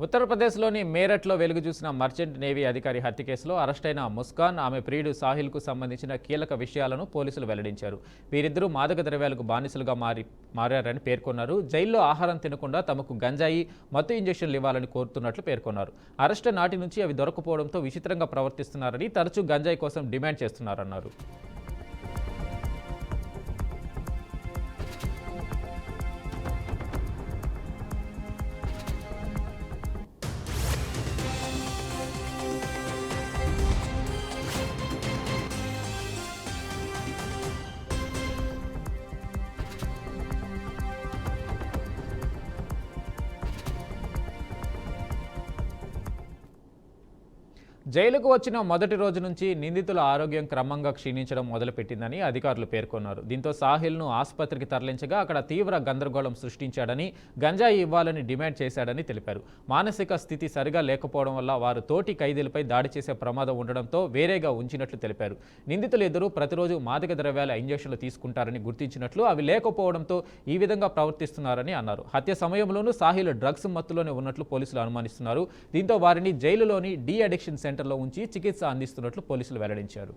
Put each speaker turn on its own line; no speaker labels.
ఉత్తరప్రదేశ్లోని మేరట్లో వెలుగు చూసిన మర్చెంట్ నేవీ అధికారి హత్య కేసులో అరెస్టైన ముస్కాన్, ఆమె ప్రియుడు సాహిల్కు సంబంధించిన కీలక విషయాలను పోలీసులు వెల్లడించారు. వీరిద్దరూ మాదక ద్రవ్యాలకు బానిసలుగా మారారని పేర్కొన్నారు. జైల్లో ఆహారం తినకుండా తమకు గంజాయి, మత్తు ఇంజెక్షన్లు ఇవ్వాలని కోరుతున్నట్లు పేర్కొన్నారు. అరెస్ట్ నాటి నుంచి అవి దొరకపోవడంతో విచిత్రంగా ప్రవర్తిస్తున్నారని, తరచూ గంజాయి కోసం డిమాండ్ చేస్తున్నారన్నారు. జైలుకు వచ్చిన మొదటి రోజు నుంచి నిందితుల ఆరోగ్యం క్రమంగా క్షీణించడం మొదలుపెట్టిందని అధికారులు పేర్కొన్నారు. దీంతో సాహిల్ను ఆసుపత్రికి తరలించగా అక్కడ తీవ్ర గందరగోళం సృష్టించాడని, గంజాయి ఇవ్వాలని డిమాండ్ చేశాడని తెలిపారు. మానసిక స్థితి సరిగా లేకపోవడం వల్ల వారు తోటి ఖైదీలపై దాడి చేసే ప్రమాదం ఉండడంతో వేరేగా ఉంచినట్లు తెలిపారు. నిందితులు ఇద్దరూ ప్రతిరోజు మాదక ద్రవ్యాల ఇంజెక్షన్లు తీసుకుంటారని గుర్తించినట్లు, అవి లేకపోవడంతో ఈ విధంగా ప్రవర్తిస్తున్నారని అన్నారు. హత్య సమయంలోనూ సాహిల్ డ్రగ్స్ మత్తులోనే ఉన్నట్లు పోలీసులు అనుమానిస్తున్నారు. దీంతో వారిని జైలులోని డీ అడిక్షన్ సెంటర్లో ఉంచి చికిత్స అందిస్తున్నట్లు పోలీసులు వెల్లడించారు.